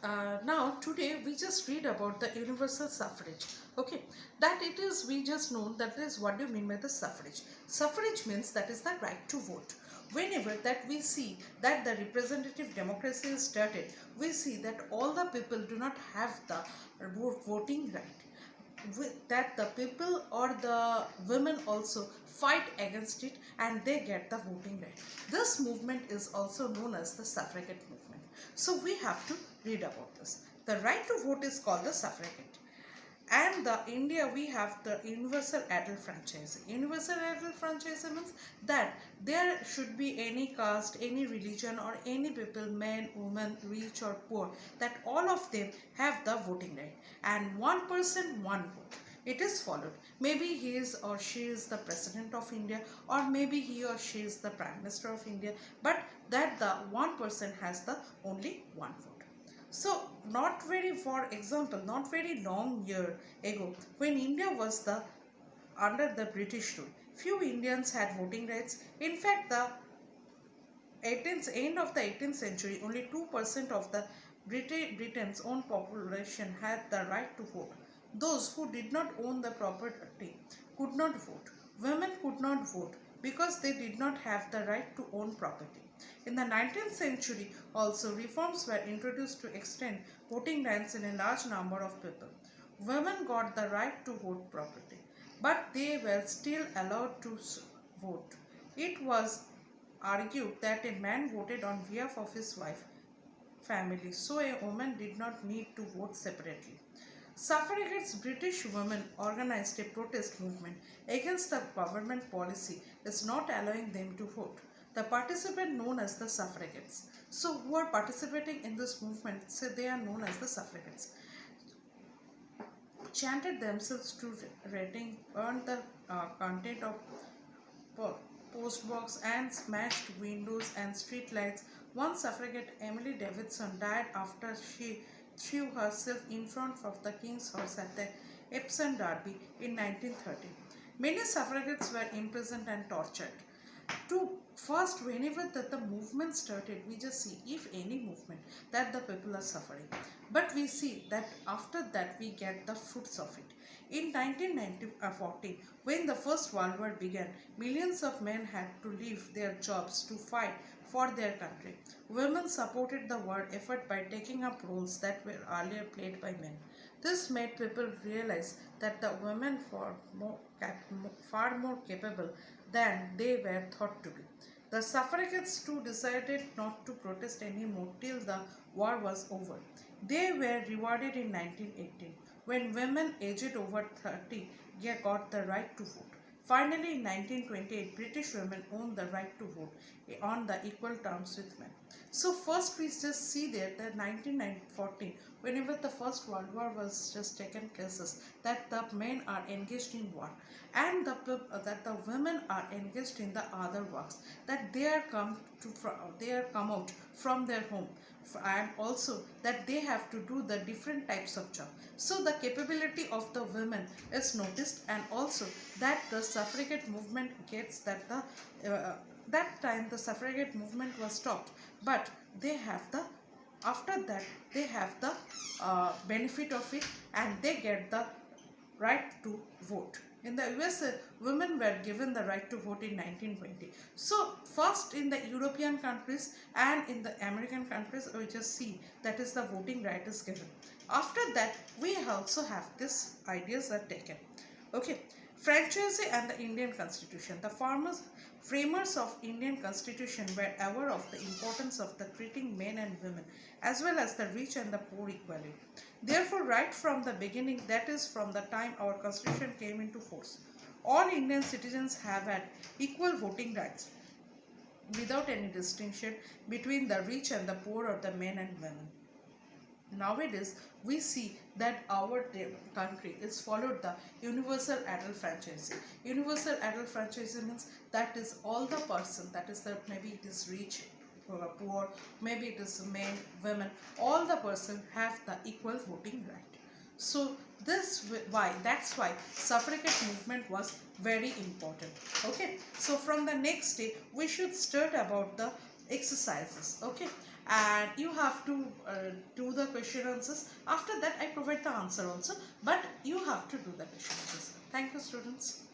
Now today we just read about the universal suffrage. Okay, that it is we just know that is what do you mean by the suffrage. Suffrage means that is the right to vote. Whenever that we see that the representative democracy is started, we see that all the people do not have the voting right, with that the people or the women also fight against it and they get the voting right. This movement is also known as the suffragette movement. So we have to read about this. The right to vote is called the suffragette. And the India we have the universal adult franchise. Universal adult franchise means that there should be any caste, any religion or any people, men, women, rich or poor, that all of them have the voting right. And one person, one vote. It is followed. Maybe he is or she is the president of India, or maybe he or she is the prime minister of India, but that the one person has the only one vote. So, not very, for example, not very long year ago, when India was the under the British rule, few Indians had voting rights. In fact, the 18th end of the 18th century, only 2% of the Britain's own population had the right to vote. Those who did not own the property could not vote. Women could not vote because they did not have the right to own property. In the 19th century, also reforms were introduced to extend voting rights in a large number of people. Women got the right to vote property, but they were still allowed to vote. It was argued that a man voted on behalf of his wife family, so a woman did not need to vote separately. Suffragettes British women organized a protest movement against the government policy is not allowing them to vote. The participants known as the suffragettes. So who are participating in this movement, so they are known as the suffragettes, chanted themselves to rating, burned the content of postbox and smashed windows and street lights. One suffragette, Emily Davidson, died after she threw herself in front of the King's Horse at the Epsom Derby in 1930. Many suffragettes were imprisoned and tortured. To first, whenever the movement started, we just see if any movement that the people are suffering, but we see that after that we get the fruits of it. In 1940, when the first world war began, millions of men had to leave their jobs to fight for their country. Women supported the war effort by taking up roles that were earlier played by men. This made people realize that the women were far more capable than they were thought to be. The suffragettes too decided not to protest anymore till the war was over. They were rewarded in 1918 when women aged over 30 got the right to vote. Finally, in 1928, British women owned the right to vote on the equal terms with men. So first we just see there that 1914, whenever the First World War was just taken places, that the men are engaged in war and that the women are engaged in the other works, that they are come out from their home, and also that they have to do the different types of job. So the capability of the women is noticed, and also that the suffragette movement gets that time the suffragette movement was stopped, but they have the after that they have the benefit of it and they get the right to vote. In the USA, women were given the right to vote in 1920. So, first in the European countries and in the American countries, we just see that is the voting right is given. After that, we also have this ideas are taken. Okay, franchise and the Indian Constitution. The framers of Indian Constitution were aware of the importance of the treating men and women as well as the rich and the poor equally. Therefore, right from the beginning, that is from the time our Constitution came into force, all Indian citizens have had equal voting rights without any distinction between the rich and the poor or the men and women. Nowadays, we see that our country is followed the universal adult franchise. Universal adult franchise means that is all the person, that is the maybe it is rich, poor, maybe it is men, women, all the person have the equal voting right. So that's why suffragette movement was very important. Okay, so from the next day we should start about the exercises. Okay, and you have to do the question answers. After that I provide the answer also, but you have to do the question answers. Thank you, students.